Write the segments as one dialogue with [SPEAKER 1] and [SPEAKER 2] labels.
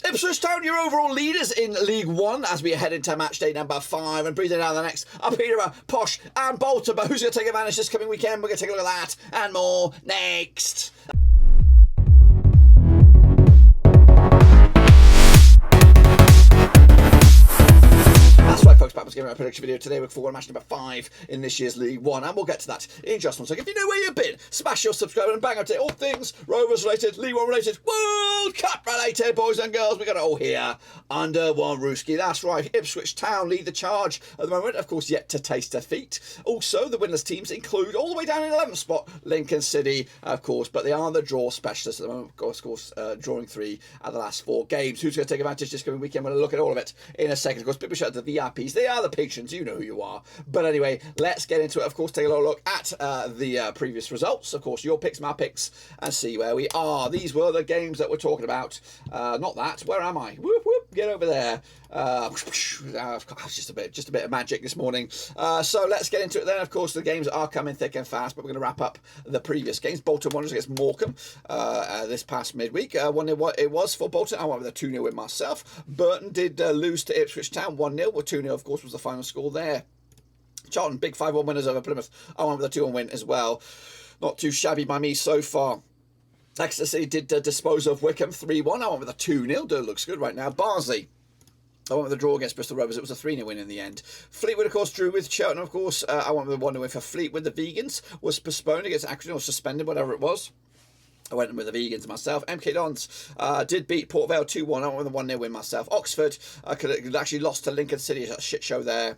[SPEAKER 1] Ipswich Town, your overall leaders in League One as we head into match day number 5 and breathing down the next are Peterborough, Posh and Bolton. But who's going to take advantage this coming weekend? We're going to take a look at that and more next. That's right, folks, back was giving a prediction video today. We're for match number 5 in this year's League One, and we'll get to that in just one second. If you know where you've been, smash your subscribe and bang up to all things Rovers related, League One related, World Cup related, boys and girls. We got it all here under one rooski. That's right, Ipswich Town lead the charge at the moment, of course, yet to taste defeat. Also, the winless teams include all the way down in 11th spot Lincoln City, of course, but they are the draw specialists at the moment, of course, drawing 3 out of the last 4 games. Who's going to take advantage this coming weekend? We're going to look at all of it in a second. Of course, big shout out to the VIPs. They are the patrons, you know who you are. But anyway, let's get into it. Of course, take a little look at the previous results. Of course, your picks, my picks, and see where we are. These were the games that we're talking about. Not that. Where am I? Whoop, whoop. Get over there. Just a bit of magic this morning. So let's get into it then. Of course, the games are coming thick and fast, but we're going to wrap up the previous games. Bolton Wanderers against Morecambe this past midweek. It was for Bolton. I went with a 2-0 win myself. Burton did lose to Ipswich Town 1-0. Well, 2-0, of course, was the final score there. Charlton, big 5-1 winners over Plymouth. I went with a 2-1 win as well. Not too shabby by me so far. Exeter City did dispose of Wycombe 3-1. I went with a 2-0. Looks good right now. Barnsley, I went with a draw against Bristol Rovers. It was a 3-0 win in the end. Fleetwood, of course, drew with Cheltenham, of course. I went with a 1-0 win for Fleetwood. The Vegans was postponed against Accrington or suspended, whatever it was. I went with the Vegans myself. MK Dons did beat Port Vale 2-1. I went with a 1-0 win myself. Oxford could actually lost to Lincoln City. A shit show there.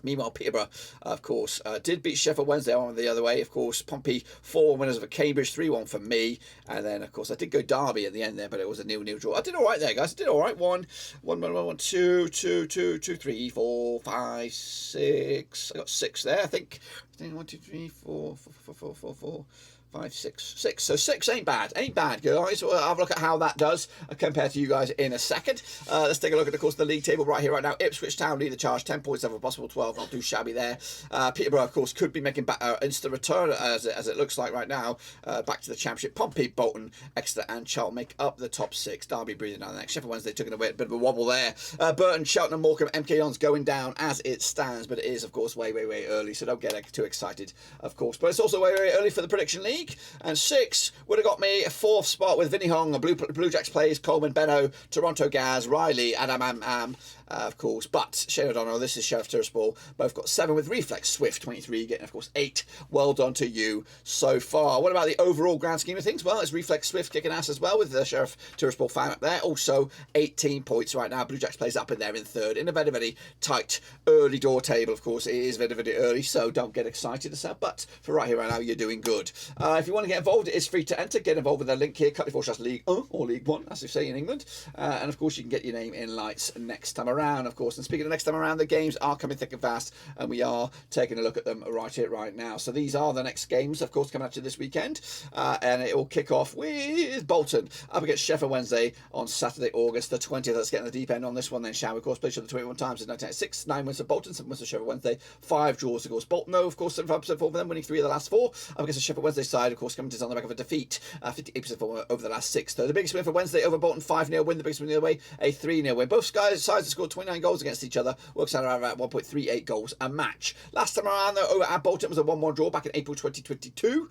[SPEAKER 1] Meanwhile, Peterborough, of course, did beat Sheffield Wednesday. I went the other way. Of course, Pompey 4 winners over Cambridge, 3-1 for me. And then, of course, I did go Derby at the end there, but it was a 0-0 draw. I did all right there, guys. I did all right. 1, 2, 3, 4, 5, 6. I got 6 there, I think. 1, 2, 3, 4, 5, 6. So 6 ain't bad. Ain't bad, guys. We'll have a look at how that does compared to you guys in a second. Let's take a look at, of course, the league table right here, right now. Ipswich Town lead the charge, 10 points over possible 12. Not too shabby there. Peterborough, of course, could be making back instant return as it looks like right now. Back to the championship. Pompey, Bolton, Exeter, and Charlton make up the top 6. Derby breathing down the next. Sheffield Wednesday took it away. A bit of a wobble there. Burton, Cheltenham, Morecambe, MK Dons going down as it stands, but it is, of course, way early. So don't get too excited, of course. But it's also way early for the prediction league. And 6 would have got me a 4th spot with Vinnie Hong, Blue Jacks plays, Coleman, Benno, Toronto Gaz, Riley, Adam of course. But Shane O'Donnell, this is Sheriff Tiraspol, both got 7 with Reflex, Swift 23, getting, of course, 8. Well done to you so far. What about the overall grand scheme of things? Well, it's Reflex Swift kicking ass as well with the Sheriff Tiraspol fan up there. Also, 18 points right now. Blue Jacks plays up in there in 3rd in a very tight early door table. Of course, it is very early, so don't get excited yourself. But for right here, right now, you're doing good. If you want to get involved, it is free to enter. Get involved with the link here, Cut4 League 1 or League 1, as they say in England. And of course, you can get your name in lights next time around, of course. And speaking of next time around, the games are coming thick and fast, and we are taking a look at them right here, right now. So these are the next games, of course, coming at you this weekend. And it will kick off with Bolton up against Sheffield Wednesday on Saturday, August the 20th. Let's get in the deep end on this one then, shall we? Of course, played each other 21 times in 1996. 9 wins for Bolton, 7 wins for Sheffield Wednesday, 5 draws, of course. Bolton, though, of course, 75% form for them, winning 3 of the last 4. Up against the Sheffield Wednesday side, of course, coming to on the back of a defeat, 58% form over the last 6. So the biggest win for Wednesday over Bolton, 5-0 win. The biggest win the other way, a 3-0 win. Both sides have scored 29 goals against each other. Works out around about 1.38 goals a match. Last time around, though, over at Bolton, it was a 1-1 draw back in April 2022.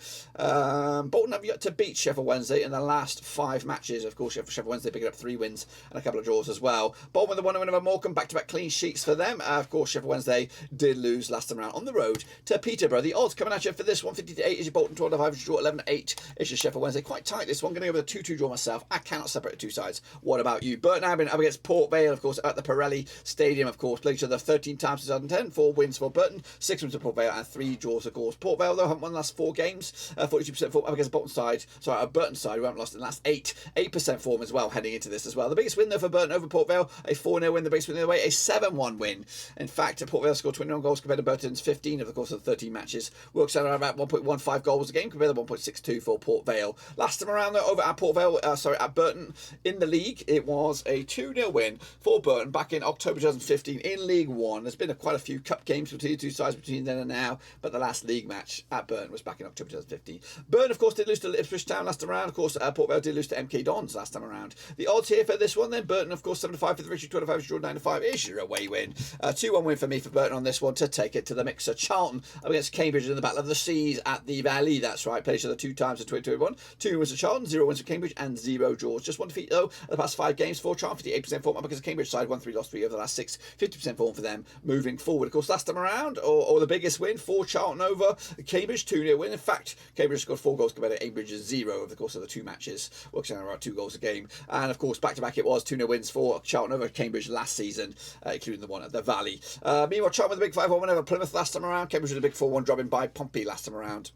[SPEAKER 1] Bolton have yet to beat Sheffield Wednesday in the last 5 matches. Of course, Sheffield Wednesday picking up 3 wins and a couple of draws as well. Bolton with the 1-0 win over Morecambe, back-to-back clean sheets for them. Of course, Sheffield Wednesday did lose last time around on the road to Peterborough. The odds coming at you for this one, 50-8 is your Bolton, 12-5 draw, 11-8 is your Sheffield Wednesday. Quite tight this one. Going to go with a 2-2 draw myself. I cannot separate the two sides. What about you? Burton Albion up against Port Vale, of course, at the Pirelli Stadium, of course. Played each other 13 times since 2010. 4 wins for Burton, 6 wins for Port Vale, and 3 draws, of course. Port Vale, though, haven't won the last 4 games. 42% form up against Bolton side. Sorry, Burton side, who haven't lost in the last 8. 8% form as well, heading into this as well. The biggest win, though, for Burton over Port Vale, a 4-0 win. The biggest win the other way, a 7-1 win. In fact, Port Vale scored 21 goals compared to Burton's 15 over the course of 13 matches. Works out around about 1.15 goals a game compared to 1.62 for Port Vale. Last time around, though, over at Burton in the league, it was a 2-0 win for Burton back in October 2015 in League One. There's been quite a few cup games between the two sides between then and now, but the last league match at Burton was back in October 2015. Burton, of course, did lose to Ipswich Town last time around. Of course, Port Vale did lose to MK Dons last time around. The odds here for this one then, Burton, of course, 7-5 for the victory, 25 draw, 9-5 is your away win. 2-1 win for me for Burton on this one to take it to the mixer. Charlton up against Cambridge in the Battle of the Seas at the Vale. That's right, played each other 2 times in 2021. 2 wins for Charlton, 0 wins for Cambridge, and 0 draws. Just one defeat though the past 5 games for Charlton, 58% form, because the Cambridge side 1-3 lost 3 over the last 6, 50% form for them moving forward. Of course, last time around, or the biggest win for Charlton over Cambridge, 2-0 win. In fact, Cambridge scored 4 goals compared to Cambridge's 0 over the course of the 2 matches, working out around 2 goals a game. And of course, back to back it was 2-0 wins for Charlton over Cambridge last season, including the one at the Valley. Meanwhile, Charlton with a big 5-1 over Plymouth last time around. Cambridge with a big 4-1 dropping by Pompey last time around.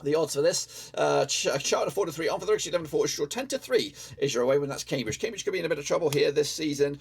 [SPEAKER 1] The odds for this, Charlton 4-3 on for the Ricks, 11-4 is short, 10-3 is your away win. That's Cambridge. Cambridge could be in a bit of trouble here this season.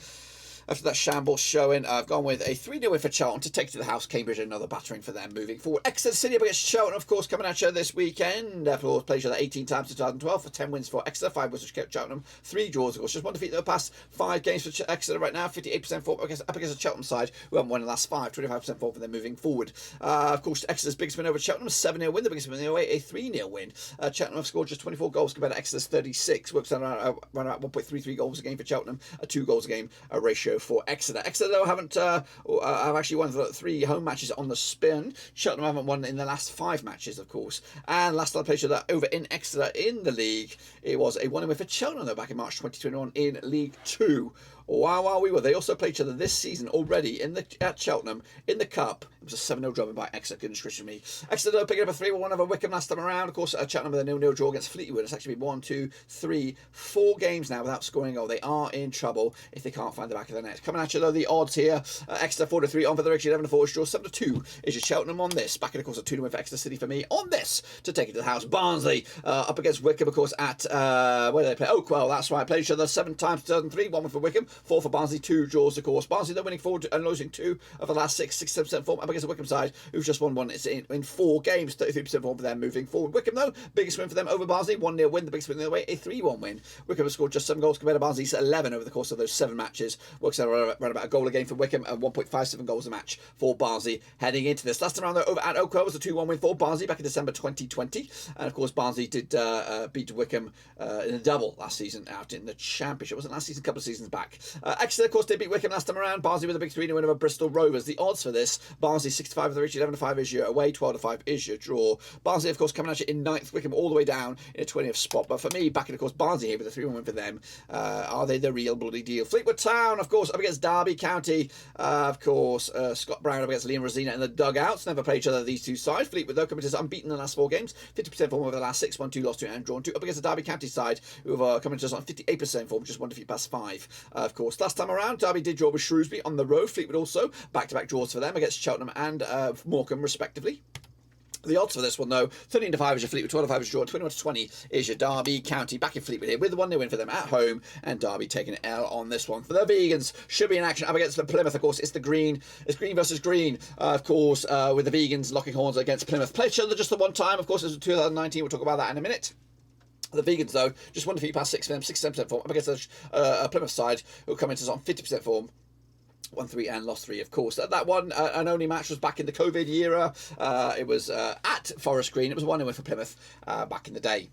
[SPEAKER 1] After that shambles showing, I've gone with a 3-0 win for Charlton to take to the house. Cambridge, another battering for them moving forward. Exeter City up against Cheltenham, of course, coming at you this weekend. Of course, played each other 18 times in 2012 for 10 wins for Exeter, 5 wins for Cheltenham, 3 draws, of course. Just one defeat though, past 5 games for Exeter right now, 58% form up against the Cheltenham side, who haven't won the last 5, 25% form for them moving forward. Of course, Exeter's biggest win over Cheltenham, 7-0 win, the biggest win in the away, a 3-0 win. Cheltenham have scored just 24 goals compared to Exeter's 36, works out around 1.33 goals a game for Cheltenham, 2 goals a game ratio for Exeter. Exeter though have actually won 3 home matches on the spin. Cheltenham haven't won in the last 5 matches, of course. And last time I played that over in Exeter in the league, it was a 1-0 win for Cheltenham though back in March 2021 in League 2. Wow, we were. They also played each other this season already at Cheltenham in the Cup. It was a 7-0 drubbing by Exeter. Goodness gracious me. Exeter though picking up a 3-1 over Wycombe last time around. Of course, Cheltenham with a 0-0 draw against Fleetwood. It's actually been 1, 2, 3, 4 games now without scoring a goal. They are in trouble if they can't find the back of the net. Coming at you though, the odds here. Exeter 4-3 on for the Ricks, 11-4 is draw, 7-2 is your Cheltenham on this. Back in, of course, a 2-0 win for Exeter City for me on this to take it to the house. Barnsley up against Wycombe, of course, at where do they play? Oakwell, that's right. Played each other 7 times 2003, 1 win for Wycombe, 4 for Barnsley, 2 draws, of course. Barnsley they're winning 4 and losing 2 of the last 6-7% form up against the Wycombe side, who've just won 1 in 4 games, 33% form for them moving forward. Wycombe though, biggest win for them over Barnsley, 1-0 win, the biggest win in the way, a 3-1 win. Wycombe have scored just 7 goals compared to Barnsley's 11 over the course of those 7 matches, works out around about a goal a game for Wycombe and 1.57 goals a match for Barnsley heading into this. Last time around though, over at Oakwell was a 2-1 win for Barnsley back in December 2020, and of course Barnsley did beat Wycombe in a double last season out in the Championship. It wasn't last season, a couple of seasons back. Exeter, of course, did beat Wycombe last time around. Barnsley with a big 3-0 win over Bristol Rovers. The odds for this, Barnsley 65 of the reach, 11-5 is your away, 12-5 is your draw. Barnsley, of course, coming at you in 9th, Wycombe all the way down in a 20th spot. But for me, back in, of course, Barnsley here with a 3-1 win for them. Are they the real bloody deal? Fleetwood Town, of course, up against Derby County. Of course, Scott Brown up against Liam Rosina in the dugouts. Never played each other, these two sides. Fleetwood, though, coming to unbeaten in the last 4 games. 50% form over the last 6, 1-2 lost 2 and drawn 2. Up against the Derby County side, who have coming to us on 58% form, just 1 defeat past 5. Of course, last time around, Derby did draw with Shrewsbury on the road. Fleetwood also, back-to-back draws for them against Cheltenham and Morecambe, respectively. The odds for this one, though, 13-5 is your Fleetwood, 12-5 is your draw, 21-20 is your Derby County. Back in Fleetwood here with the 1-0 win for them at home, and Derby taking an L on this one. For the Vegans, should be in action up against the Plymouth, of course. It's green versus green, of course, with the Vegans locking horns against Plymouth. Played each other just the one time, of course, it was 2019. We'll talk about that in a minute. The Vegans, though, just 1 defeat past 6 for them, 67% form up against the Plymouth side, who come into us on 50% form. 1-3 and lost 3, of course. That one and only match was back in the COVID era. It was at Forest Green. It was 1-0 win for Plymouth back in the day.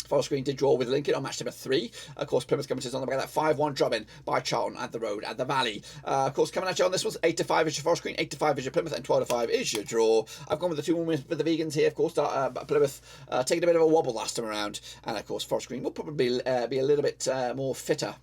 [SPEAKER 1] Forest Green did draw with Lincoln on match number 3. Of course, Plymouth coming to on the back of that 5-1 drubbing by Charlton at the road at the Valley. Of course, coming at you on this one, 8-5 is your Forest Green, 8-5 is your Plymouth, and 12-5 is your draw. I've gone with the 2-1 win for the Vegans here, of course. Plymouth taking a bit of a wobble last time around, and of course, Forest Green will probably be a little bit more fitter,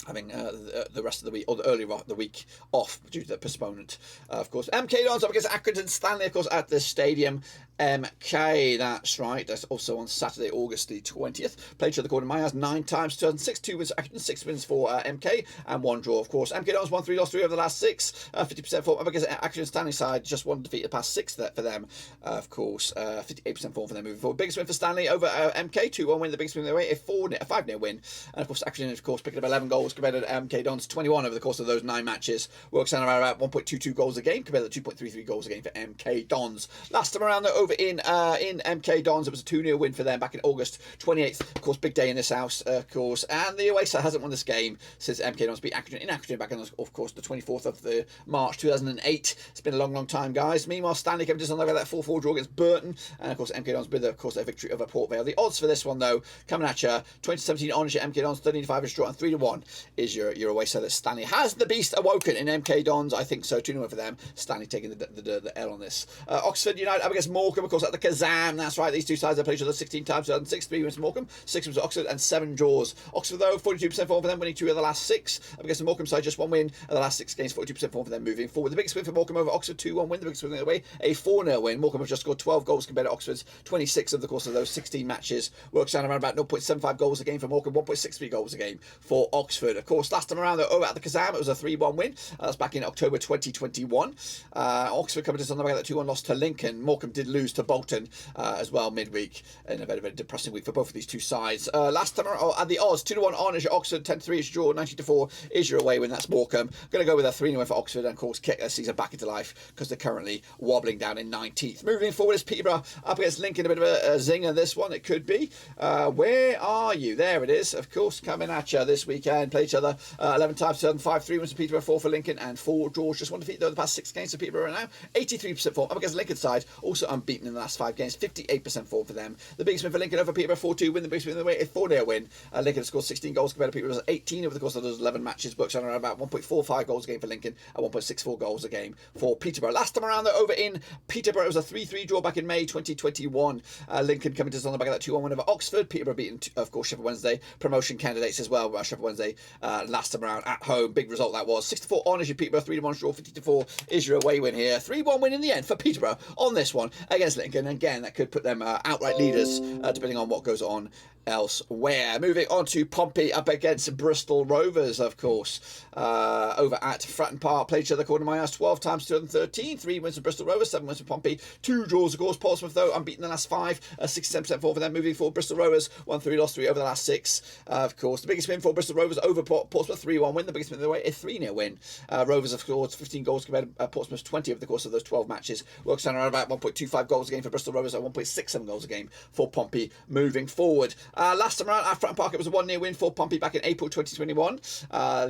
[SPEAKER 1] having the rest of the week, or the early the week off due to the postponement. Of course, MK Dons up against Accrington Stanley, of course, at the stadium. MK, that's right. That's also on Saturday, August the 20th. Played each other according to my house 9 times, 2006, 2 wins for Accrington, 6 wins for MK, and 1 draw, of course. MK Dons 1-3, lost 3 over the last 6, 50% form up against Accrington Stanley side, just 1 defeat the past 6 for them, of course. 58% form for them moving forward. Biggest win for Stanley over MK, 2-1 win, the biggest win of the way, a 5-0 win. And of course, Accrington, of course, picking up 11 goals compared to MK Dons 21 over the course of those 9 matches. Works out around 1.22 goals a game compared to 2.33 goals a game for MK Dons. Last time around, though, over in MK Dons. It was a 2-0 win for them back in August 28th. Of course, big day in this house, of course. And the away side hasn't won this game since MK Dons beat Accrington in Accrington back on, of course, the 24th of March 2008. It's been a long, long time, guys. Meanwhile, Stanley came just on over that 4-4 draw against Burton. And, of course, MK Dons with, of course, a victory over Port Vale. The odds for this one, though, coming at you, 2017 ownership, MK Dons, 13-5 is draw, and 3-1 is your away side that Stanley. Has the beast awoken in MK Dons? I think so. 2-0 for them. Stanley taking the L on this. Oxford United up against Morecambe, of course, at the Kazam. That's right. These two sides have played each other 16 times. 2006, 3 wins for Morecambe, 6 wins for Oxford, and 7 draws. Oxford, though, 42% form for them, winning 2 of the last 6. Up against the Morecambe side, just 1 win of the last 6 games, 42% form for them moving forward. The biggest win for Morecambe over Oxford, 2-1 win. The biggest win the other way, a 4-0 win. Morecambe have just scored 12 goals compared to Oxford's 26 of the course of those 16 matches. Works down around about 0.75 goals a game for Morecambe, 1.63 goals a game for Oxford. Of course, last time around, though, over at the Kazam, it was a 3-1 win. That's back in October 2021. Oxford coming just on the way, that 2-1 loss to Lincoln. Morecambe did lose to Bolton as well midweek in a very, very depressing week for both of these two sides. Last time at the odds, 2-1 on is your Oxford, 10-3 is your draw, 90-4 is your away win. That's Morecambe. Going to go with a 3-0 win for Oxford and, of course, kick their season back into life because they're currently wobbling down in 19th. Moving forward is Peterborough up against Lincoln. A bit of a zinger this one, it could be. Where are you? There it is, of course, coming at you this weekend. Play each other 11 times, 5, 3 wins for Peterborough, 4 for Lincoln, and 4 draws. Just 1 defeat, though, the past 6 games for Peterborough right now. 83% form up against Lincoln side, also unbeaten in the last 5 games, 58% form for them. The biggest win for Lincoln over Peterborough, 4-2 win. The biggest win in the way, a 4-0 win. Lincoln scored 16 goals compared to Peterborough 18 over the course of those 11 matches. Works on around about 1.45 goals a game for Lincoln and 1.64 goals a game for Peterborough. Last time around, though, over in Peterborough, it was a 3-3 draw back in May 2021. Lincoln coming to us on the back of that 2-1 win over Oxford. Peterborough beating, of course, Sheffield Wednesday. Promotion candidates as well. Sheffield Wednesday last time around at home. Big result that was. 6-4 on is your Peterborough, 3-1 draw, 50-4 is your away win here. 3-1 win in the end for Peterborough on this one against Lincoln. Again, that could put them outright leaders depending on what goes on elsewhere. Moving on to Pompey up against Bristol Rovers, of course, over at Fratton Park. Played each other according to my house 12 times, 2013. 3 wins for Bristol Rovers, 7 wins for Pompey, 2 draws, of course. Portsmouth, though, unbeaten the last 5, 67% form for them. Moving forward, Bristol Rovers 1-3, lost 3 over the last 6. Of course, the biggest win for Bristol Rovers over Portsmouth, 3-1 win. The biggest win of the way, a 3-0 win. Rovers have scored 15 goals compared to Portsmouth's 20 over the course of those 12 matches. Works down around about 1.25 goals a game for Bristol Rovers and 1.67 goals a game for Pompey moving forward. Last time around at Fratton Park, it was a 1-0 win for Pompey back in April 2021.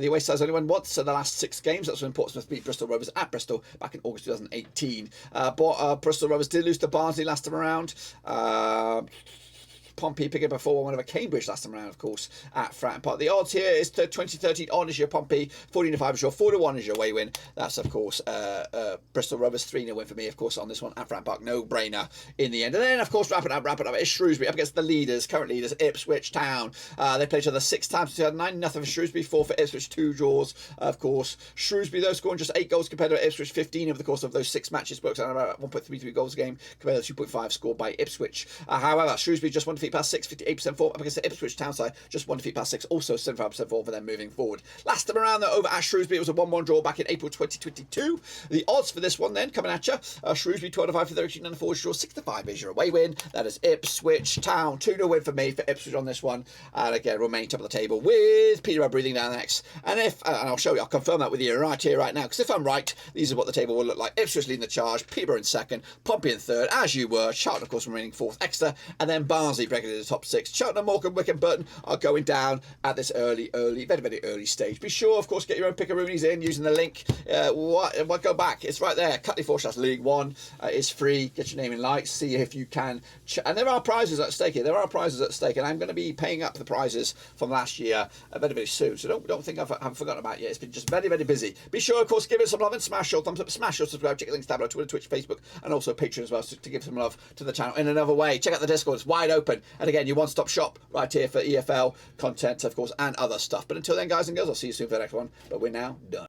[SPEAKER 1] The away side's only won once in the last 6 games. That's when Portsmouth beat Bristol Rovers at Bristol back in August 2018. Bristol Rovers did lose to Barnsley last time around. Pompey picking up a 4-1 over Cambridge last time around, of course, at Fratton Park. The odds here is 2013 on is your Pompey, 14-5 is your 4-1 is your away win. That's, of course, Bristol Rovers 3-0 win for me, of course, on this one at Fratton Park. No brainer in the end. And then, of course, wrapping up is Shrewsbury up against the leaders, current leaders, Ipswich Town. They played each other 6 times, 2009, nothing for Shrewsbury, 4 for Ipswich, 2 draws, of course. Shrewsbury, though, scoring just 8 goals compared to Ipswich, 15 over the course of those 6 matches. Works out about 1.33 goals a game compared to 2.5 scored by Ipswich. However, Shrewsbury just 1 defeat past 6, 58% form up against the Ipswich Town side, just 1 defeat past 6, also 75% form for them moving forward. Last time around, though, over at Shrewsbury, it was a 1-1 draw back in April 2022. The odds for this one then coming at you, Shrewsbury 12-5 for 13 and 4 draw, 6-5 is your away win. That is Ipswich Town, 2-0 win for me for Ipswich on this one, and again remain top of the table with Peterborough breathing down next. And I'll show you, I'll confirm that with you right here, right now, because if I'm right, these are what the table will look like. Ipswich leading the charge, Peterborough in second, Pompey in third, as you were. Charlton, of course, remaining fourth, Exeter, and then Barnsley breaking into the top 6. Cheltenham, Morecambe, Wycombe, Burton are going down at this very, very early stage. Be sure, of course, get your own pickaroonies in using the link. Go back, it's right there. Cutley Forecast League 1 is free. Get your name in lights, see if you can. And there are prizes at stake here. There are prizes at stake, and I'm going to be paying up the prizes from last year very, very soon. So don't think I've forgotten about it yet. It's been just very, very busy. Be sure, of course, give it some love and smash your thumbs up, smash your subscribe, check the links down below, Twitter, Twitch, Facebook, and also Patreon as well, to give some love to the channel in another way. Check out the Discord, it's wide open. And again, your one-stop shop right here for EFL content, of course, and other stuff. But until then, guys and girls, I'll see you soon for the next one. But we're now done.